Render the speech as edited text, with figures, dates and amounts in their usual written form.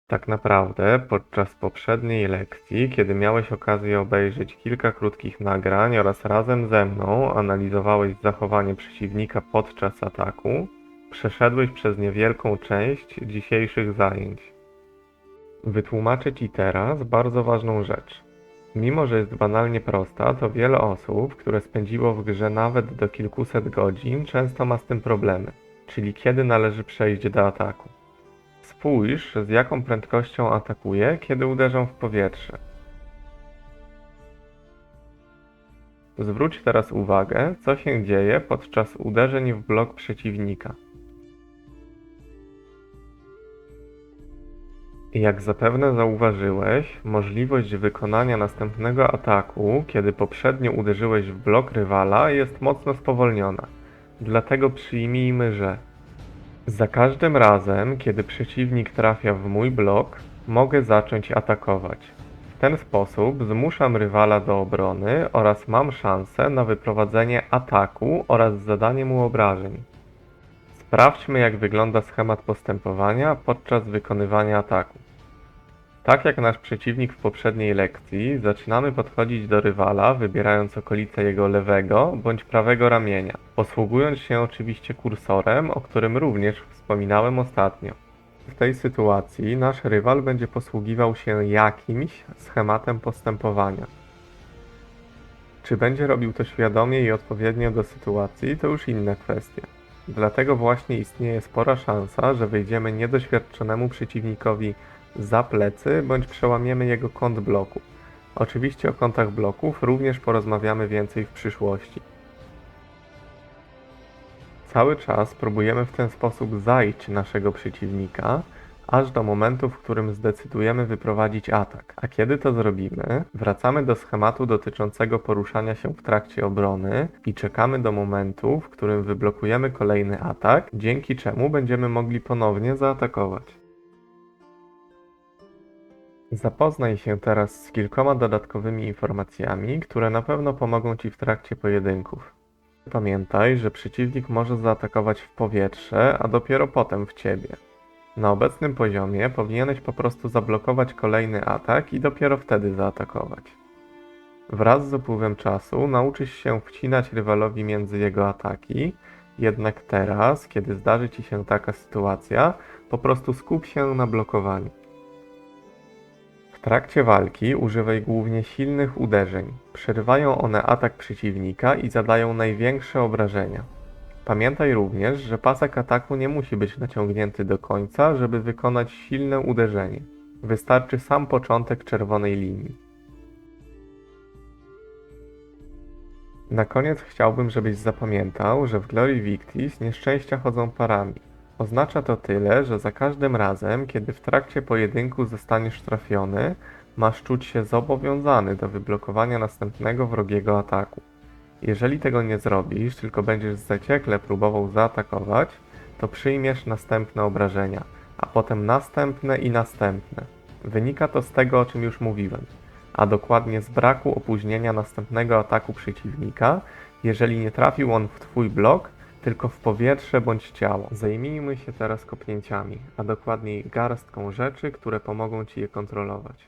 Tak naprawdę podczas poprzedniej lekcji, kiedy miałeś okazję obejrzeć kilka krótkich nagrań oraz razem ze mną analizowałeś zachowanie przeciwnika podczas ataku, przeszedłeś przez niewielką część dzisiejszych zajęć. Wytłumaczę Ci teraz bardzo ważną rzecz. Mimo że jest banalnie prosta, to wiele osób, które spędziło w grze nawet do kilkuset godzin, często ma z tym problemy, czyli kiedy należy przejść do ataku. Spójrz, z jaką prędkością atakuje, kiedy uderzą w powietrze. Zwróć teraz uwagę, co się dzieje podczas uderzeń w blok przeciwnika. Jak zapewne zauważyłeś, możliwość wykonania następnego ataku, kiedy poprzednio uderzyłeś w blok rywala, jest mocno spowolniona. Dlatego przyjmijmy, że za każdym razem, kiedy przeciwnik trafia w mój blok, mogę zacząć atakować. W ten sposób zmuszam rywala do obrony oraz mam szansę na wyprowadzenie ataku oraz zadanie mu obrażeń. Sprawdźmy, jak wygląda schemat postępowania podczas wykonywania ataku. Tak jak nasz przeciwnik w poprzedniej lekcji, zaczynamy podchodzić do rywala, wybierając okolice jego lewego bądź prawego ramienia, posługując się oczywiście kursorem, o którym również wspominałem ostatnio. W tej sytuacji nasz rywal będzie posługiwał się jakimś schematem postępowania. Czy będzie robił to świadomie i odpowiednio do sytuacji, to już inna kwestia. Dlatego właśnie istnieje spora szansa, że wejdziemy niedoświadczonemu przeciwnikowi za plecy bądź przełamiemy jego kąt bloku. Oczywiście o kątach bloków również porozmawiamy więcej w przyszłości. Cały czas próbujemy w ten sposób zajść naszego przeciwnika, aż do momentu, w którym zdecydujemy wyprowadzić atak. A kiedy to zrobimy, wracamy do schematu dotyczącego poruszania się w trakcie obrony i czekamy do momentu, w którym wyblokujemy kolejny atak, dzięki czemu będziemy mogli ponownie zaatakować. Zapoznaj się teraz z kilkoma dodatkowymi informacjami, które na pewno pomogą Ci w trakcie pojedynków. Pamiętaj, że przeciwnik może zaatakować w powietrze, a dopiero potem w Ciebie. Na obecnym poziomie powinieneś po prostu zablokować kolejny atak i dopiero wtedy zaatakować. Wraz z upływem czasu nauczysz się wcinać rywalowi między jego ataki, jednak teraz, kiedy zdarzy Ci się taka sytuacja, po prostu skup się na blokowaniu. W trakcie walki używaj głównie silnych uderzeń. Przerywają one atak przeciwnika i zadają największe obrażenia. Pamiętaj również, że pasek ataku nie musi być naciągnięty do końca, żeby wykonać silne uderzenie. Wystarczy sam początek czerwonej linii. Na koniec chciałbym, żebyś zapamiętał, że w Glory Victis nieszczęścia chodzą parami. Oznacza to tyle, że za każdym razem, kiedy w trakcie pojedynku zostaniesz trafiony, masz czuć się zobowiązany do wyblokowania następnego wrogiego ataku. Jeżeli tego nie zrobisz, tylko będziesz zaciekle próbował zaatakować, to przyjmiesz następne obrażenia, a potem następne i następne. Wynika to z tego, o czym już mówiłem, a dokładnie z braku opóźnienia następnego ataku przeciwnika, jeżeli nie trafił on w Twój blok, tylko w powietrze bądź ciało. Zajmijmy się teraz kopnięciami, a dokładniej garstką rzeczy, które pomogą Ci je kontrolować.